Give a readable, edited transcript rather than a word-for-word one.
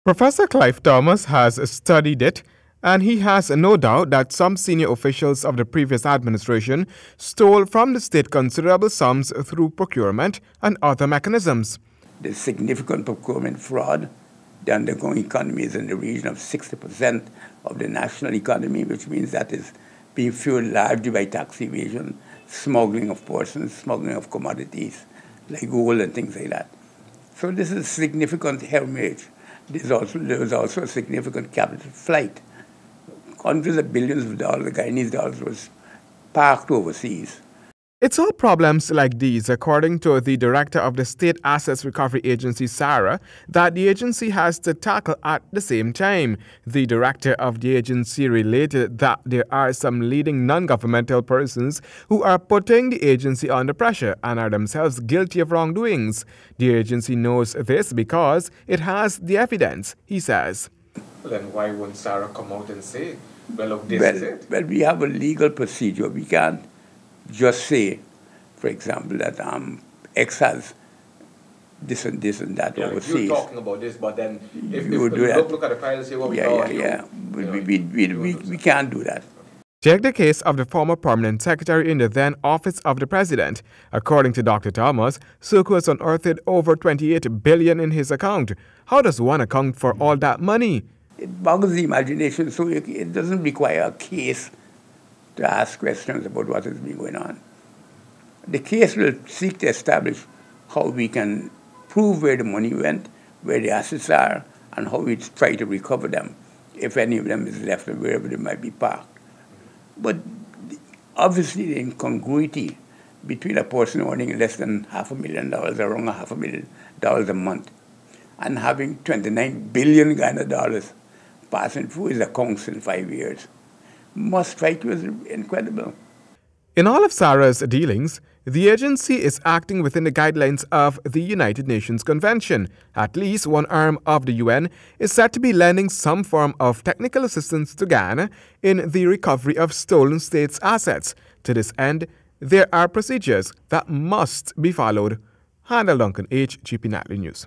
Professor Clive Thomas has studied it, and he has no doubt that some senior officials of the previous administration stole from the state considerable sums through procurement and other mechanisms. There's significant procurement fraud. The undergoing economy is in the region of 60% of the national economy, which means that is being fueled largely by tax evasion, smuggling of persons, smuggling of commodities like gold and things like that. So this is significant hemorrhage. There was also a significant capital flight. Hundreds of billions of dollars, Guyanese dollars, was parked overseas. It's all problems like these, according to the director of the State Assets Recovery Agency, Sara, that the agency has to tackle at the same time. The director of the agency related that there are some leading non-governmental persons who are putting the agency under pressure and are themselves guilty of wrongdoings. The agency knows this because it has the evidence, he says. Well, then why wouldn't Sara come out and say, well, look, this is it? Well, we have a legal procedure. We can't just say, for example, that X has this and that overseas. You're talking about this, but then if you look at the file and say, well, we can't do that. Take the case of the former permanent secretary in the then office of the president. According to Dr. Thomas, Soko has unearthed over $28 billion in his account. How does one account for all that money? It boggles the imagination, so it doesn't require a case to ask questions about what has been going on. The case will seek to establish how we can prove where the money went, where the assets are, and how we try to recover them, if any of them is left and wherever they might be parked. But obviously the incongruity between a person earning less than $500,000, around $500,000 a month, and having $29 billion dollars passing through his accounts in 5 years must strike you as incredible. In all of Sara's dealings, the agency is acting within the guidelines of the United Nations Convention. At least one arm of the UN is said to be lending some form of technical assistance to Ghana in the recovery of stolen states' assets. To this end, there are procedures that must be followed. Handel Duncan, HGP Nightly News.